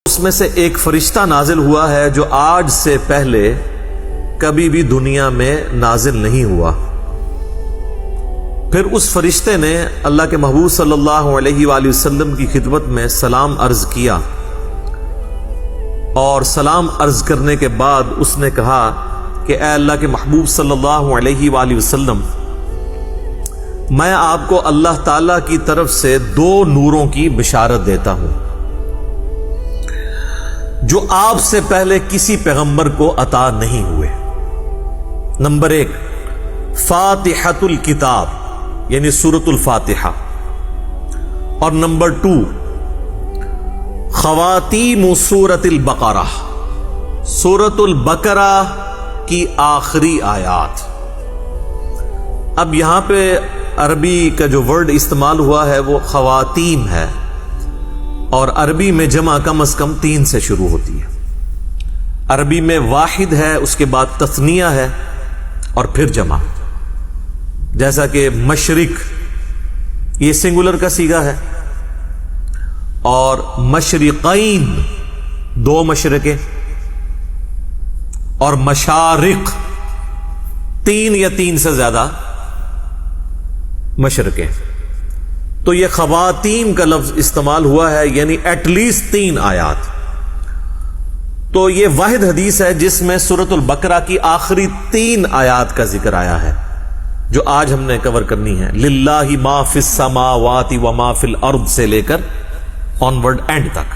اس میں سے ایک فرشتہ نازل ہوا ہے جو آج سے پہلے کبھی بھی دنیا میں نازل نہیں ہوا۔ پھر اس فرشتے نے اللہ کے محبوب صلی اللہ علیہ وآلہ وسلم کی خدمت میں سلام عرض کیا، اور سلام عرض کرنے کے بعد اس نے کہا کہ اے اللہ کے محبوب صلی اللہ علیہ وآلہ وسلم، میں آپ کو اللہ تعالی کی طرف سے 2 نوروں کی بشارت دیتا ہوں جو آپ سے پہلے کسی پیغمبر کو عطا نہیں ہوئے۔ نمبر 1، فاتحۃ الکتاب یعنی سورۃ الفاتحہ، اور نمبر 2، خواتیم سورۃ البقرہ، سورۃ البقرہ کی آخری آیات۔ اب یہاں پہ عربی کا جو ورڈ استعمال ہوا ہے وہ خواتیم ہے، اور عربی میں جمع کم از کم 3 سے شروع ہوتی ہے۔ عربی میں واحد ہے، اس کے بعد تثنیہ ہے، اور پھر جمع، جیسا کہ مشرق یہ سنگولر کا صیغہ ہے، اور مشرقین 2 مشرقیں، اور مشارق 3 یا 3 سے زیادہ مشرقیں۔ تو یہ خواتین کا لفظ استعمال ہوا ہے، یعنی ایٹ لیسٹ 3 آیات۔ تو یہ واحد حدیث ہے جس میں سورۃ البقرہ کی آخری 3 آیات کا ذکر آیا ہے، جو آج ہم نے کور کرنی ہے۔ للہ ما فی السماوات و ما فی الارض سے لے کر آنورڈ اینڈ تک۔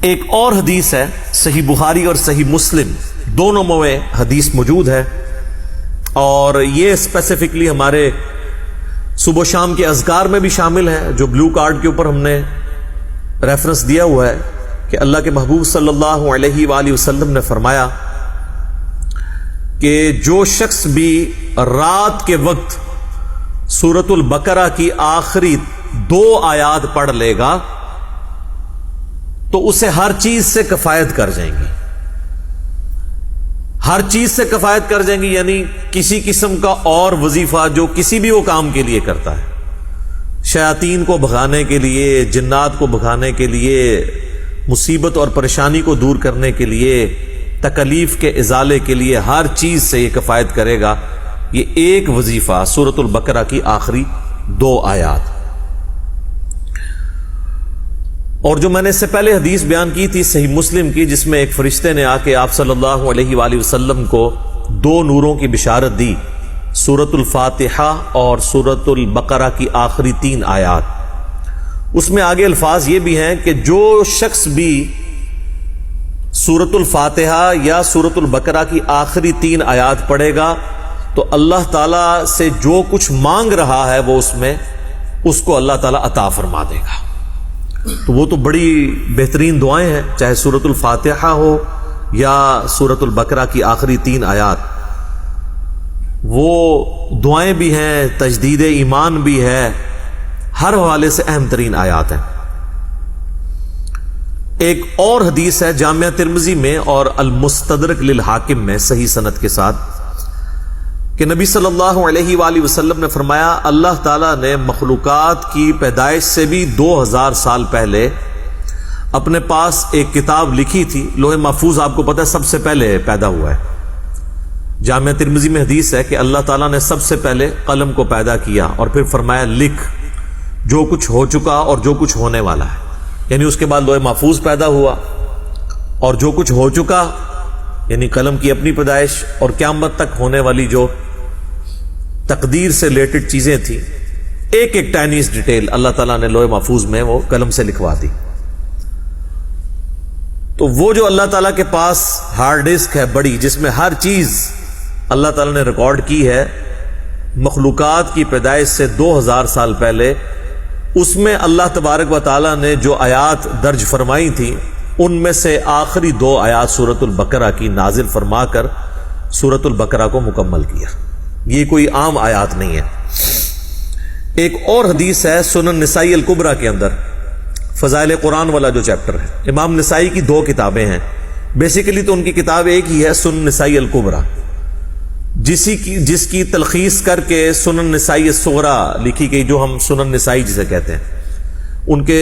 ایک اور حدیث ہے، صحیح بخاری اور صحیح مسلم دونوں میں حدیث موجود ہے، اور یہ اسپیسیفکلی ہمارے صبح و شام کے اذکار میں بھی شامل ہے، جو بلو کارڈ کے اوپر ہم نے ریفرنس دیا ہوا ہے کہ اللہ کے محبوب صلی اللہ علیہ وآلہ وسلم نے فرمایا کہ جو شخص بھی رات کے وقت سورۃ البقرہ کی آخری 2 آیات پڑھ لے گا تو اسے ہر چیز سے کفایت کر جائیں گی، ہر چیز سے کفایت کر جائیں گی، یعنی کسی قسم کا اور وظیفہ جو کسی بھی وہ کام کے لیے کرتا ہے، شیاطین کو بھگانے کے لیے، جنات کو بھگانے کے لیے، مصیبت اور پریشانی کو دور کرنے کے لیے، تکلیف کے ازالے کے لیے، ہر چیز سے یہ کفایت کرے گا یہ ایک وظیفہ، سورۃ البقرہ کی آخری 2 آیات۔ اور جو میں نے اس سے پہلے حدیث بیان کی تھی صحیح مسلم کی، جس میں ایک فرشتے نے آ کے آپ صلی اللہ علیہ وآلہ وسلم کو 2 نوروں کی بشارت دی، سورۃ الفاتحہ اور سورۃ البقرہ کی آخری 3 آیات۔ اس میں آگے الفاظ یہ بھی ہیں کہ جو شخص بھی سورۃ الفاتحہ یا سورۃ البقرہ کی آخری 3 آیات پڑھے گا تو اللہ تعالی سے جو کچھ مانگ رہا ہے وہ اس کو اللہ تعالی عطا فرما دے گا۔ تو وہ تو بڑی بہترین دعائیں ہیں، چاہے سورۃ الفاتحہ ہو یا سورۃ البقرہ کی آخری 3 آیات، وہ دعائیں بھی ہیں، تجدید ایمان بھی ہے، ہر حوالے سے اہم ترین آیات ہیں۔ ایک اور حدیث ہے جامعہ ترمذی میں اور المستدرک للحاکم میں صحیح سند کے ساتھ کہ نبی صلی اللہ علیہ وآلہ وسلم نے فرمایا، اللہ تعالیٰ نے مخلوقات کی پیدائش سے بھی 2000 سال پہلے اپنے پاس ایک کتاب لکھی تھی۔ لوح محفوظ آپ کو پتہ ہے سب سے پہلے پیدا ہوا ہے۔ جامعہ ترمذی میں حدیث ہے کہ اللہ تعالیٰ نے سب سے پہلے قلم کو پیدا کیا اور پھر فرمایا لکھ جو کچھ ہو چکا اور جو کچھ ہونے والا ہے، یعنی اس کے بعد لوح محفوظ پیدا ہوا، اور جو کچھ ہو چکا یعنی قلم کی اپنی پیدائش، اور قیامت تک ہونے والی جو تقدیر سے ریلیٹڈ چیزیں تھیں، ایک ایک ٹائنیز ڈیٹیل اللہ تعالیٰ نے لوح محفوظ میں وہ قلم سے لکھوا دی۔ تو وہ جو اللہ تعالیٰ کے پاس ہارڈ ڈسک ہے بڑی، جس میں ہر چیز اللہ تعالیٰ نے ریکارڈ کی ہے مخلوقات کی پیدائش سے 2000 سال پہلے، اس میں اللہ تبارک و تعالیٰ نے جو آیات درج فرمائی تھیں ان میں سے آخری 2 آیات سورۃ البقرہ کی نازل فرما کر سورۃ البقرہ کو مکمل کیا۔ یہ کوئی عام آیات نہیں ہے۔ ایک اور حدیث ہے سنن نسائی الکبریٰ کے اندر، فضائل قرآن والا جو چیپٹر ہے، امام نسائی کی 2 کتابیں ہیں، بیسیکلی تو ان کی کتاب ایک ہی ہے، سنن نسائی الکبریٰ، جس کی تلخیص کر کے سنن نسائی الصغریٰ لکھی گئی، جو ہم سنن نسائی جسے کہتے ہیں، ان کے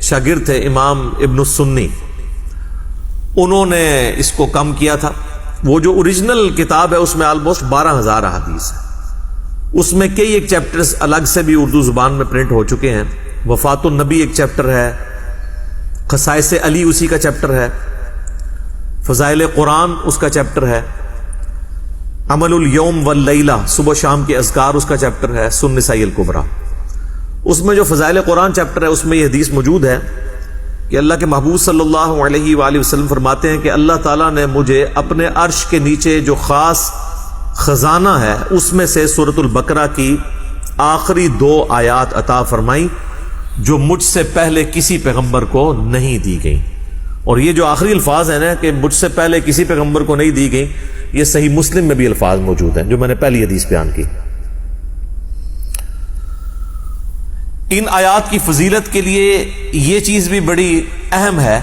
شاگرد تھے امام ابن السنی، انہوں نے اس کو کم کیا تھا. وہ جو اوریجنل کتاب ہے اس میں آلموسٹ 12,000 احادیث ہے. اس میں کئی ایک چیپٹرز الگ سے بھی اردو زبان میں پرنٹ ہو چکے ہیں. وفات النبی ایک چیپٹر ہے، خصائص علی اسی کا چیپٹر ہے، فضائل قرآن اس کا چیپٹر ہے، عمل الیوم واللیلہ صبح شام کے اذکار اس کا چیپٹر ہے، سنن نسائی الکبریٰ. اس میں جو فضائل قرآن چیپٹر ہے اس میں یہ حدیث موجود ہے کہ اللہ کے محبوب صلی اللہ علیہ وآلہ وسلم فرماتے ہیں کہ اللہ تعالیٰ نے مجھے اپنے عرش کے نیچے جو خاص خزانہ ہے اس میں سے سورۃ البقرہ کی آخری 2 آیات عطا فرمائی جو مجھ سے پہلے کسی پیغمبر کو نہیں دی گئی. اور یہ جو آخری الفاظ ہیں نا کہ مجھ سے پہلے کسی پیغمبر کو نہیں دی گئی، یہ صحیح مسلم میں بھی الفاظ موجود ہیں جو میں نے پہلی حدیث بیان کی. ان آیات کی فضیلت کے لیے یہ چیز بھی بڑی اہم ہے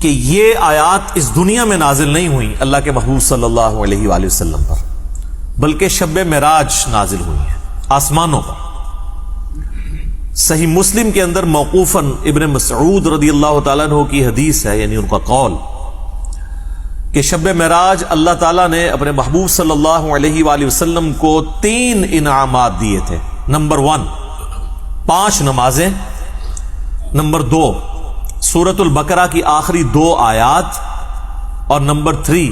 کہ یہ آیات اس دنیا میں نازل نہیں ہوئی اللہ کے محبوب صلی اللہ علیہ وآلہ وسلم پر، بلکہ شب معراج نازل ہوئی ہیں آسمانوں پر. صحیح مسلم کے اندر موقوفاً ابن مسعود رضی اللہ تعالیٰ عنہ کی حدیث ہے، یعنی ان کا قول کہ شب معراج اللہ تعالیٰ نے اپنے محبوب صلی اللہ علیہ وآلہ وسلم کو 3 انعامات دیے تھے. نمبر 1 5 نمازیں، نمبر 2 سورۃ البقرہ کی آخری 2 آیات، اور نمبر 3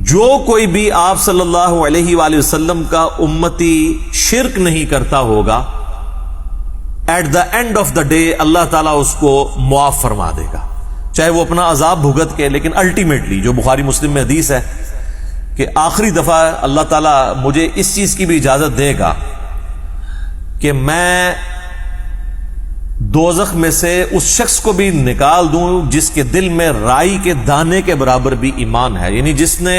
جو کوئی بھی آپ صلی اللہ علیہ وآلہ وسلم کا امتی شرک نہیں کرتا ہوگا، at the end of the day اللہ تعالیٰ اس کو معاف فرما دے گا، چاہے وہ اپنا عذاب بھگت کے. لیکن الٹیمیٹلی جو بخاری مسلم میں حدیث ہے کہ آخری دفعہ اللہ تعالیٰ مجھے اس چیز کی بھی اجازت دے گا کہ میں دوزخ میں سے اس شخص کو بھی نکال دوں جس کے دل میں رائی کے دانے کے برابر بھی ایمان ہے. یعنی جس نے،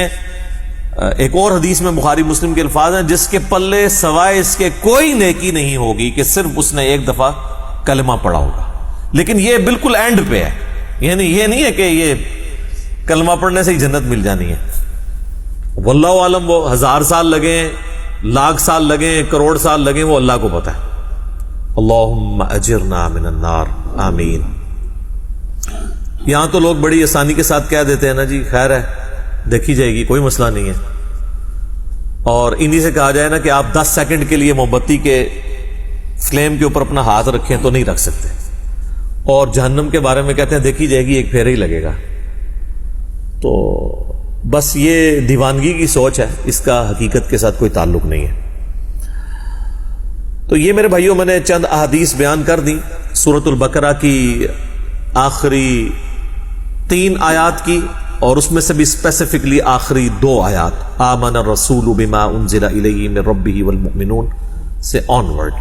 ایک اور حدیث میں بخاری مسلم کے الفاظ ہیں، جس کے پلے سوائے اس کے کوئی نیکی نہیں ہوگی کہ صرف اس نے ایک دفعہ کلمہ پڑھا ہوگا. لیکن یہ بالکل اینڈ پہ ہے، یعنی یہ نہیں ہے کہ یہ کلمہ پڑھنے سے ہی جنت مل جانی ہے. واللہ عالم، وہ 1000 سال لگیں، لاکھ سال لگیں، کروڑ سال لگیں، وہ اللہ کو پتہ ہے. اللہم اجرنا من النار، آمین. یہاں تو لوگ بڑی آسانی کے ساتھ کہہ دیتے ہیں نا جی خیر ہے دیکھی جائے گی، کوئی مسئلہ نہیں ہے. اور انہی سے کہا جائے نا کہ آپ 10 سیکنڈ کے لیے موم بتی کے فلیم کے اوپر اپنا ہاتھ رکھیں تو نہیں رکھ سکتے. اور جہنم کے بارے میں کہتے ہیں دیکھی جائے گی، ایک پھیرا ہی لگے گا. تو بس یہ دیوانگی کی سوچ ہے، اس کا حقیقت کے ساتھ کوئی تعلق نہیں ہے. تو یہ میرے بھائیوں میں نے چند احادیث بیان کر دی سورۃ البقرہ کی آخری 3 آیات کی، اور اس میں سے بھی اسپیسیفکلی آخری 2 آیات آمن الرسول بما انزل الیہ من ربہ والمؤمنون سے آنورڈ.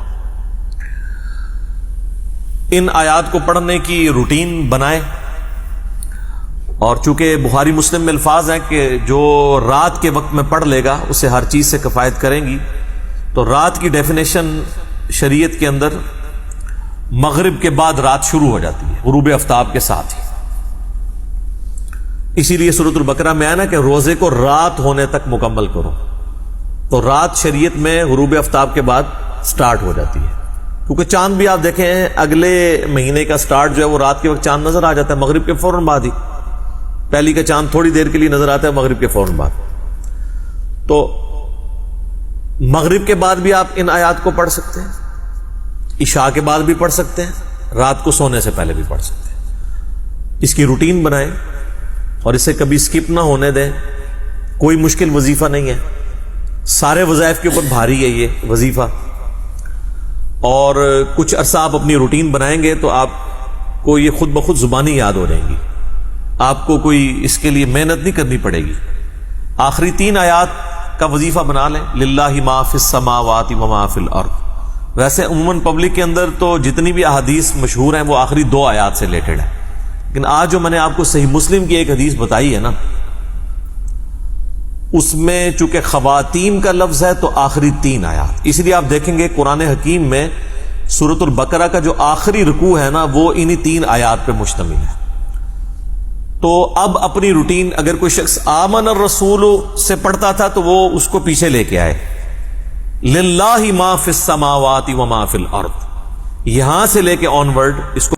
ان آیات کو پڑھنے کی روٹین بنائیں، اور چونکہ بخاری مسلم میں الفاظ ہیں کہ جو رات کے وقت میں پڑھ لے گا اسے ہر چیز سے کفایت کریں گی. تو رات کی ڈیفینیشن شریعت کے اندر مغرب کے بعد رات شروع ہو جاتی ہے، غروب آفتاب کے ساتھ ہی. اسی لیے سورۃ البقرہ میں آیا نا کہ روزے کو رات ہونے تک مکمل کرو. تو رات شریعت میں غروب آفتاب کے بعد سٹارٹ ہو جاتی ہے، کیونکہ چاند بھی آپ دیکھیں اگلے مہینے کا سٹارٹ جو ہے وہ رات کے وقت چاند نظر آ جاتا ہے، مغرب کے فوراً بعد ہی. پہلی کا چاند تھوڑی دیر کے لیے نظر آتا ہے مغرب کے فوراً بعد. تو مغرب کے بعد بھی آپ ان آیات کو پڑھ سکتے ہیں، عشاء کے بعد بھی پڑھ سکتے ہیں، رات کو سونے سے پہلے بھی پڑھ سکتے ہیں. اس کی روٹین بنائیں اور اسے کبھی سکپ نہ ہونے دیں. کوئی مشکل وظیفہ نہیں ہے، سارے وظائف کے اوپر بھاری ہے یہ وظیفہ. اور کچھ عرصہ آپ اپنی روٹین بنائیں گے تو آپ کو یہ خود بخود زبانی یاد ہو جائیں گی، آپ کو کوئی اس کے لیے محنت نہیں کرنی پڑے گی. آخری 3 آیات کا وظیفہ بنا لیں، للہ ما فی السماوات و ما فی الارض. ویسے عموماً پبلک کے اندر تو جتنی بھی احادیث مشہور ہیں وہ آخری 2 آیات سے ریلیٹڈ ہیں، لیکن آج جو میں نے آپ کو صحیح مسلم کی ایک حدیث بتائی ہے نا، اس میں چونکہ خواتین کا لفظ ہے تو آخری 3 آیات. اس لیے آپ دیکھیں گے قرآن حکیم میں سورۃ البقرہ کا جو آخری رکوع ہے نا وہ انہی 3 آیات پہ مشتمل ہے. تو اب اپنی روٹین، اگر کوئی شخص آمن الرسول سے پڑھتا تھا تو وہ اس کو پیچھے لے کے آئے، للہ ما فی السماوات و ما فی الارض. یہاں سے لے کے آن ورڈ اس کو